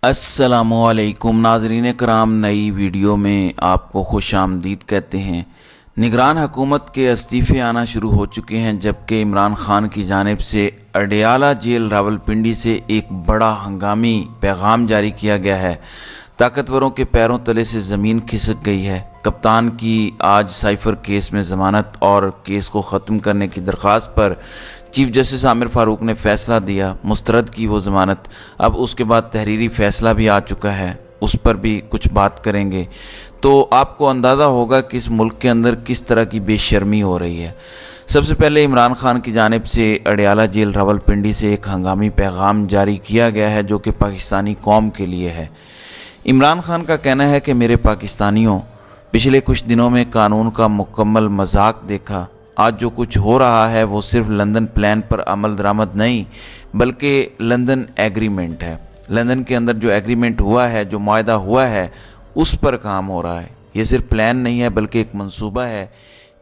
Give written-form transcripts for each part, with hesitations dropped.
अस्सलामुअलैकुम नाज़रीन कराम, नई वीडियो में आपको खुश आमदीद कहते हैं। निगरान हुकूमत के इस्तीफ़े आना शुरू हो चुके हैं, जबकि इमरान खान की जानिब से अडयाला जेल रावलपिंडी से एक बड़ा हंगामी पैगाम जारी किया गया है। ताकतवरों के पैरों तले से ज़मीन खिसक गई है। कप्तान की आज साइफर केस में ज़मानत और केस को ख़त्म करने की दरख्वास्त पर चीफ जस्टिस आमिर फ़ारूक ने फ़ैसला दिया, मुस्तरद की वो ज़मानत। अब उसके बाद तहरीरी फ़ैसला भी आ चुका है, उस पर भी कुछ बात करेंगे। तो आपको अंदाज़ा होगा कि इस मुल्क के अंदर किस तरह की बेशर्मी हो रही है। सबसे पहले इमरान खान की जानिब से अडयाला जेल रावलपिंडी से एक हंगामी पैगाम जारी किया गया है, जो कि पाकिस्तानी कौम के लिए है। इमरान खान का कहना है कि मेरे पाकिस्तानियों, पिछले कुछ दिनों में कानून का मुकम्मल मजाक देखा। आज जो कुछ हो रहा है वो सिर्फ लंदन प्लान पर अमल दरामद नहीं, बल्कि लंदन एग्रीमेंट है। लंदन के अंदर जो एग्रीमेंट हुआ है, जो मुआहदा हुआ है, उस पर काम हो रहा है। ये सिर्फ प्लान नहीं है, बल्कि एक मंसूबा है,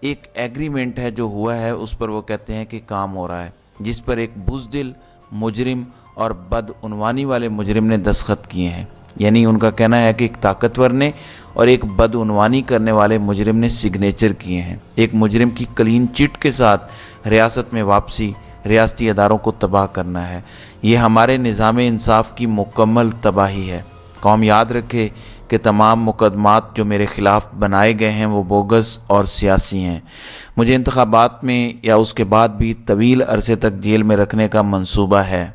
एक एग्रीमेंट है जो हुआ है, उस पर वो कहते हैं कि काम हो रहा है, जिस पर एक बुज़दिल मुजरिम और बदउनवानी वाले मुजरिम ने दस्तखत किए हैं। यानी उनका कहना है कि एक ताकतवर ने और एक बदउनवानी करने वाले मुजरिम ने सिग्नेचर किए हैं। एक मुजरिम की क्लीन चिट के साथ रियासत में वापसी, रियासती अदारों को तबाह करना है। ये हमारे निज़ाम इंसाफ की मुकम्मल तबाही है। कौम याद रखे कि तमाम मुकदमात जो मेरे ख़िलाफ़ बनाए गए हैं वो बोगस और सियासी हैं। मुझे इंतखाबात में या उसके बाद भी तवील अरसे तक जेल में रखने का मंसूबा है।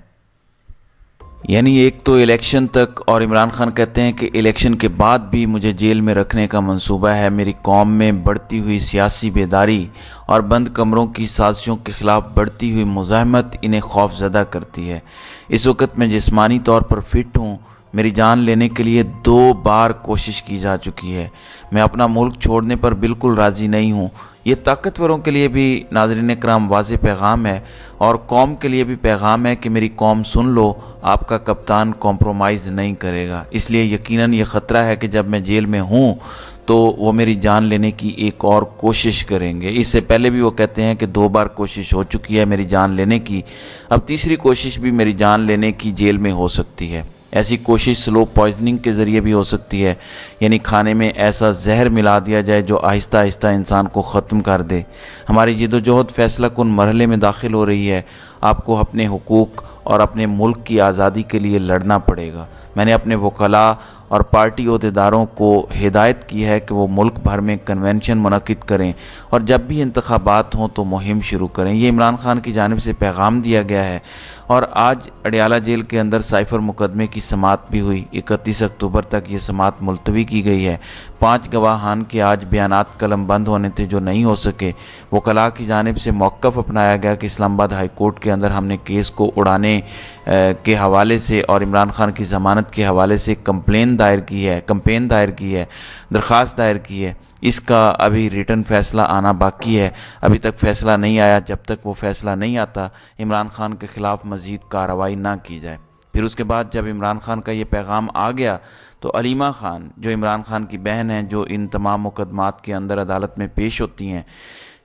यानी एक तो इलेक्शन तक, और इमरान खान कहते हैं कि इलेक्शन के बाद भी मुझे जेल में रखने का मंसूबा है। मेरी कौम में बढ़ती हुई सियासी बेदारी और बंद कमरों की साजिशों के ख़िलाफ़ बढ़ती हुई मुज़ाहमत इन्हें खौफज़दा करती है। इस वक्त मैं जिस्मानी तौर पर फिट हूँ। मेरी जान लेने के लिए 2 बार कोशिश की जा चुकी है। मैं अपना मुल्क छोड़ने पर बिल्कुल राज़ी नहीं हूँ। ये ताकतवरों के लिए भी नाज़रीन कराम वाज़ेह पैगाम है, और कौम के लिए भी पैगाम है कि मेरी कौम सुन लो, आपका कप्तान कॉम्प्रोमाइज़ नहीं करेगा। इसलिए यकीनन ये ख़तरा है कि जब मैं जेल में हूँ तो वो मेरी जान लेने की एक और कोशिश करेंगे। इससे पहले भी वो कहते हैं कि 2 बार कोशिश हो चुकी है मेरी जान लेने की, अब तीसरी कोशिश भी मेरी जान लेने की जेल में हो सकती है। ऐसी कोशिश स्लो पॉइजनिंग के ज़रिए भी हो सकती है, यानी खाने में ऐसा जहर मिला दिया जाए जो आहिस्ता आहिस्ता इंसान को ख़त्म कर दे। हमारी जिद्दोजहद फैसला कुन मरहले में दाखिल हो रही है। आपको अपने हुकूक और अपने मुल्क की आज़ादी के लिए लड़ना पड़ेगा। मैंने अपने वकला और पार्टी अहदेदारों को हिदायत की है कि वो मुल्क भर में कन्वेंशन मुनक़िद करें, और जब भी इंतखाबात हों तो मुहिम शुरू करें। ये इमरान खान की जानिब से पैगाम दिया गया है। और आज अडयाला जेल के अंदर साइफर मुकदमे की समाअत भी हुई। 31 अक्टूबर तक ये समाअत मुलतवी की गई है। 5 गवाहान के आज बयानात कलम बंद होने थे जो नहीं हो सके। वकला की जानिब से मौक़िफ़ अपनाया गया कि इस्लामाबाद हाई कोर्ट के अंदर हमने केस को उड़ाने के हवाले से और इमरान खान की ज़मानत के हवाले से कंप्लेन दायर की है, दरख्वास्त दायर की है। इसका अभी रिटन फ़ैसला आना बाकी है। अभी तक फ़ैसला नहीं आया। जब तक वो फ़ैसला नहीं आता, इमरान खान के ख़िलाफ़ मज़ीद कार्रवाई ना की जाए। फिर उसके बाद जब इमरान खान का ये पैगाम आ गया तो अलीमा खान, जो इमरान खान की बहन हैं, जो इन तमाम मुकदमात के अंदर अदालत में पेश होती हैं,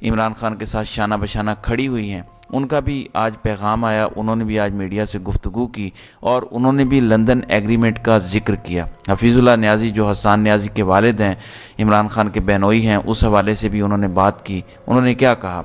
इमरान खान के साथ शाना बशाना खड़ी हुई हैं, उनका भी आज पैगाम आया। उन्होंने भी आज मीडिया से गुफ्तगू की और उन्होंने भी लंदन एग्रीमेंट का जिक्र किया। हफीज़ुल्लाह न्याज़ी, जो हसन न्याज़ी के वालिद हैं, इमरान खान के बहनोई हैं, उस हवाले से भी उन्होंने बात की। उन्होंने क्या कहा?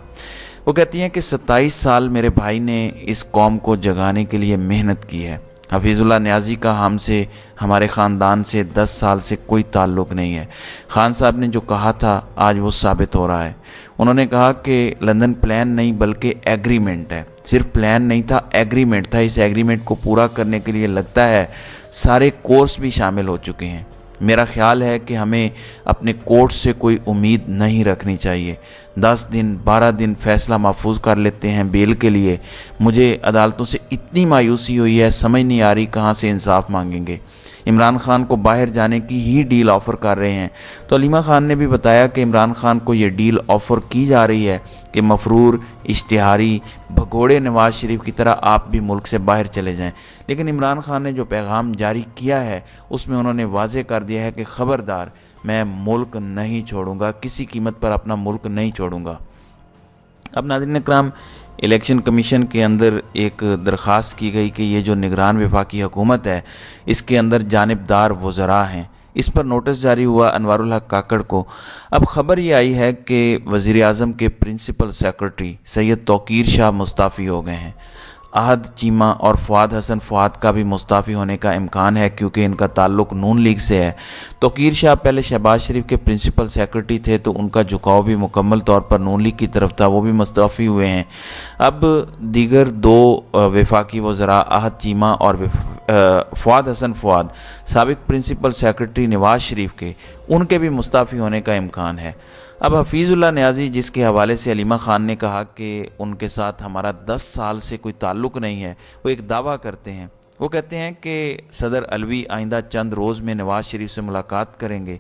वो कहती हैं कि 27 साल मेरे भाई ने इस कौम को जगाने के लिए मेहनत की है। हफीज़ुल्लाह न्याज़ी का हमसे, हमारे ख़ानदान से 10 साल से कोई ताल्लुक़ नहीं है। खान साहब ने जो कहा था आज वो साबित हो रहा है। उन्होंने कहा कि लंदन प्लान नहीं बल्कि एग्रीमेंट है। सिर्फ प्लान नहीं था, एग्रीमेंट था। इस एग्रीमेंट को पूरा करने के लिए लगता है सारे कोर्स भी शामिल हो चुके हैं। मेरा ख्याल है कि हमें अपने कोर्ट से कोई उम्मीद नहीं रखनी चाहिए। 10 दिन 12 दिन फ़ैसला महफूज कर लेते हैं बेल के लिए। मुझे अदालतों से इतनी मायूसी हुई है, समझ नहीं आ रही कहाँ से इंसाफ मांगेंगे। इमरान खान को बाहर जाने की ही डील ऑफ़र कर रहे हैं। तो अलीमा खान ने भी बताया कि इमरान खान को ये डील ऑफ़र की जा रही है कि मफरूर, इश्तिहारी, भगोड़े नवाज शरीफ की तरह आप भी मुल्क से बाहर चले जाएं। लेकिन इमरान खान ने जो पैगाम जारी किया है उसमें उन्होंने वाज़ेह कर दिया है कि ख़बरदार, मैं मुल्क नहीं छोड़ूंगा, किसी कीमत पर अपना मुल्क नहीं छोड़ूंगा। अब नाज़रीन इकराम, الیکشن کمیشن کے اندر ایک درخواست کی گئی کہ یہ جو نگران وفاقی حکومت ہے اس کے اندر جانبدار وزراء ہیں، اس پر نوٹس جاری ہوا انوار الحق کاکڑ کو۔ اب خبر یہ آئی ہے کہ وزیر اعظم کے پرنسپل سیکرٹری سید توقیر شاہ مستعفی ہو گئے ہیں۔ احد چیمہ اور فؤاد حسن فؤاد کا بھی مستعفی ہونے کا امکان ہے کیونکہ ان کا تعلق نون لیگ سے ہے۔ توقیر شاہ پہلے شہباز شریف کے پرنسپل سیکرٹری تھے تو ان کا جھکاؤ بھی مکمل طور پر نون لیگ کی طرف تھا، وہ بھی مستعفی ہوئے ہیں۔ اب دیگر دو وفاقی وزراء احد چیمہ اور فؤاد حسن فؤاد سابق پرنسپل سیکرٹری نواز شریف کے، ان کے بھی مستعفی ہونے کا امکان ہے۔ اب حفیظ اللہ نیازی، جس کے حوالے سے علیمہ خان نے کہا کہ ان کے ساتھ ہمارا 10 سال سے کوئی تعلق نہیں ہے، وہ ایک دعویٰ کرتے ہیں۔ وہ کہتے ہیں کہ صدر علوی آئندہ چند روز میں نواز شریف سے ملاقات کریں گے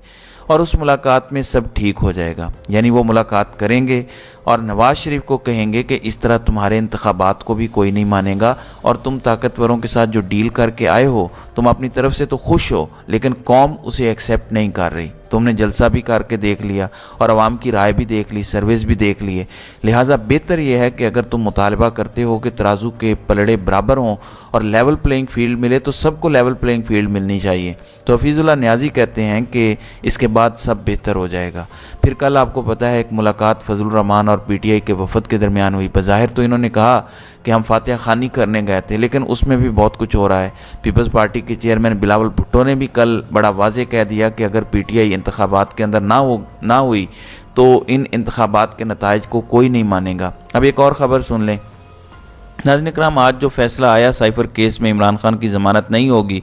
اور اس ملاقات میں سب ٹھیک ہو جائے گا، یعنی وہ ملاقات کریں گے اور نواز شریف کو کہیں گے کہ اس طرح تمہارے انتخابات کو بھی کوئی نہیں مانے گا اور تم طاقتوروں کے ساتھ جو ڈیل کر کے آئے ہو، تم اپنی طرف سے تو خوش ہو لیکن قوم اسے ایکسیپٹ نہیں کر رہی۔ تم نے جلسہ بھی کر کے دیکھ لیا اور عوام کی رائے بھی دیکھ لی، سرویز بھی دیکھ لیے، لہٰذا بہتر یہ ہے کہ اگر تم مطالبہ کرتے ہو کہ ترازو کے پلڑے برابر ہوں اور لیول پلینگ فیلڈ ملے تو سب کو لیول پلینگ فیلڈ ملنی چاہیے۔ تو حفیظ اللہ نیازی کہتے ہیں کہ اس کے بعد سب بہتر ہو جائے گا۔ پھر کل آپ کو پتہ ہے ایک ملاقات فضل الرحمان اور پی ٹی آئی کے وفد کے درمیان ہوئی۔ بظاہر تو انہوں نے کہا کہ ہم فاتحہ خوانی کرنے گئے تھے، لیکن اس میں بھی بہت کچھ ہو رہا ہے۔ پیپلز پارٹی کے چیئرمین بلاول بھٹو نے بھی کل بڑا واضح کہہ دیا کہ اگر پی ٹی آئی انتخابات کے اندر نہ ہوئی تو ان انتخابات کے نتائج کو کوئی نہیں مانے گا۔ اب ایک اور خبر سن لیں۔ ناظرین اکرام، آج جو فیصلہ آیا سائفر کیس میں عمران خان کی ضمانت نہیں ہوگی،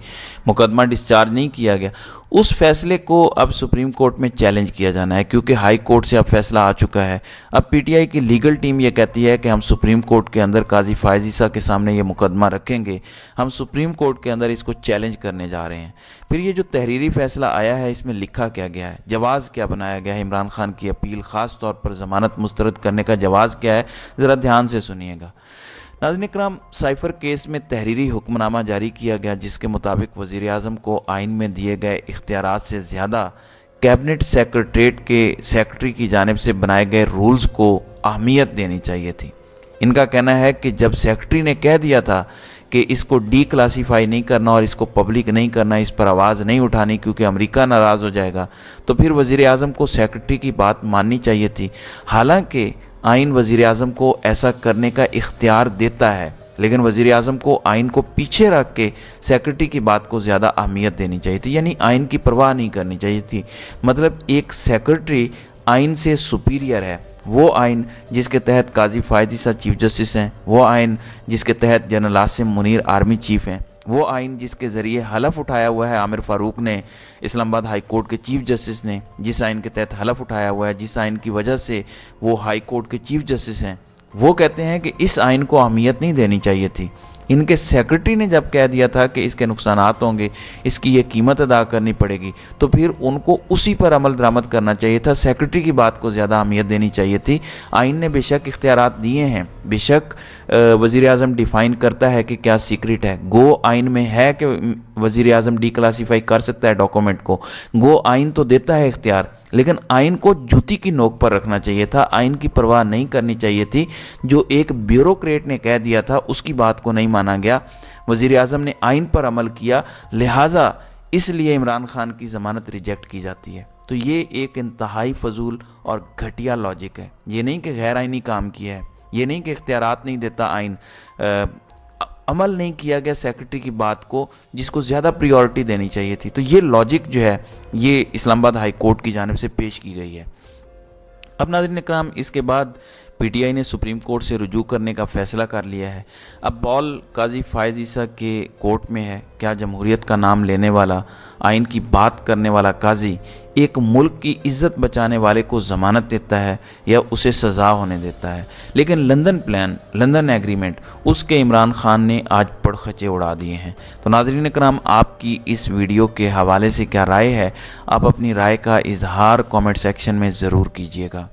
مقدمہ ڈسچارج نہیں کیا گیا، اس فیصلے کو اب سپریم کورٹ میں چیلنج کیا جانا ہے کیونکہ ہائی کورٹ سے اب فیصلہ آ چکا ہے۔ اب پی ٹی آئی کی لیگل ٹیم یہ کہتی ہے کہ ہم سپریم کورٹ کے اندر قاضی فائز عیسیٰ کے سامنے یہ مقدمہ رکھیں گے، ہم سپریم کورٹ کے اندر اس کو چیلنج کرنے جا رہے ہیں۔ پھر یہ جو تحریری فیصلہ آیا ہے اس میں لکھا کیا گیا ہے، جواز کیا بنایا گیا ہے، عمران خان کی اپیل خاص طور پر ضمانت مسترد کرنے کا جواز کیا ہے، ذرا دھیان سے سنیے گا۔ ناظرین اکرام، سائفر کیس میں تحریری حکم نامہ جاری کیا گیا جس کے مطابق وزیر اعظم کو آئین میں دیے گئے اختیارات سے زیادہ کیبنٹ سیکریٹریٹ کے سیکرٹری کی جانب سے بنائے گئے رولز کو اہمیت دینی چاہیے تھی۔ ان کا کہنا ہے کہ جب سیکرٹری نے کہہ دیا تھا کہ اس کو ڈی کلاسیفائی نہیں کرنا اور اس کو پبلک نہیں کرنا، اس پر آواز نہیں اٹھانی کیونکہ امریکہ ناراض ہو جائے گا، تو پھر وزیر اعظم کو سیکرٹری کی بات ماننی چاہیے تھی۔ حالانکہ آئین وزیر اعظم کو ایسا کرنے کا اختیار دیتا ہے، لیکن وزیر اعظم کو آئین کو پیچھے رکھ کے سیکرٹری کی بات کو زیادہ اہمیت دینی چاہیے تھی، یعنی آئین کی پرواہ نہیں کرنی چاہیے تھی۔ مطلب ایک سیکرٹری آئین سے سپیریئر ہے، وہ آئین جس کے تحت قاضی فائز عیسیٰ چیف جسٹس ہیں، وہ آئین جس کے تحت general Asim Munir army chief ہیں، وہ آئین جس کے ذریعے حلف اٹھایا ہوا ہے عامر فاروق نے، اسلام آباد ہائی کورٹ کے چیف جسٹس نے، جس آئین کے تحت حلف اٹھایا ہوا ہے، جس آئین کی وجہ سے وہ ہائی کورٹ کے چیف جسٹس ہیں، وہ کہتے ہیں کہ اس آئین کو اہمیت نہیں دینی چاہیے تھی۔ ان کے سیکرٹری نے جب کہہ دیا تھا کہ اس کے نقصانات ہوں گے، اس کی یہ قیمت ادا کرنی پڑے گی، تو پھر ان کو اسی پر عمل درآمد کرنا چاہیے تھا، سیکرٹری کی بات کو زیادہ اہمیت دینی چاہیے تھی۔ آئین نے بے شک اختیارات دیے ہیں، بے شک وزیر اعظم ڈیفائن کرتا ہے کہ کیا سیکرٹ ہے، گو آئین میں ہے کہ وزیر اعظم ڈی کلاسیفائی کر سکتا ہے ڈاکومنٹ کو، گو آئین تو دیتا ہے اختیار، لیکن آئین کو جوتی کی نوک پر رکھنا چاہیے تھا، آئین کی پرواہ نہیں کرنی چاہیے تھی۔ جو ایک بیوروکریٹ نے کہہ دیا تھا اس کی بات کو نہیں مانا گیا، وزیر اعظم نے آئین پر عمل کیا، لہٰذا اس لیے عمران خان کی ضمانت ریجیکٹ کی جاتی ہے۔ تو یہ ایک انتہائی فضول اور گھٹیا لاجک ہے، یہ نہیں کہ غیر آئینی کام کیا ہے، یہ نہیں کہ اختیارات نہیں دیتا آئین، عمل نہیں کیا گیا سیکرٹری کی بات کو جس کو زیادہ پریورٹی دینی چاہیے تھی۔ تو یہ لاجک جو ہے یہ اسلام آباد ہائی کورٹ کی جانب سے پیش کی گئی ہے۔ اب ناظرین اکرام، اس کے بعد پی ٹی آئی نے سپریم کورٹ سے رجوع کرنے کا فیصلہ کر لیا ہے۔ اب بال قاضی فائز عیسیٰ کے کورٹ میں ہے، کیا جمہوریت کا نام لینے والا، آئین کی بات کرنے والا قاضی ایک ملک کی عزت بچانے والے کو ضمانت دیتا ہے یا اسے سزا ہونے دیتا ہے؟ لیکن لندن پلان، لندن ایگریمنٹ، اس کے عمران خان نے آج پڑخچے اڑا دیے ہیں۔ تو ناظرین اکرام، آپ کی اس ویڈیو کے حوالے سے کیا رائے ہے؟ آپ اپنی رائے کا اظہار کامنٹ سیکشن میں ضرور کیجیے گا۔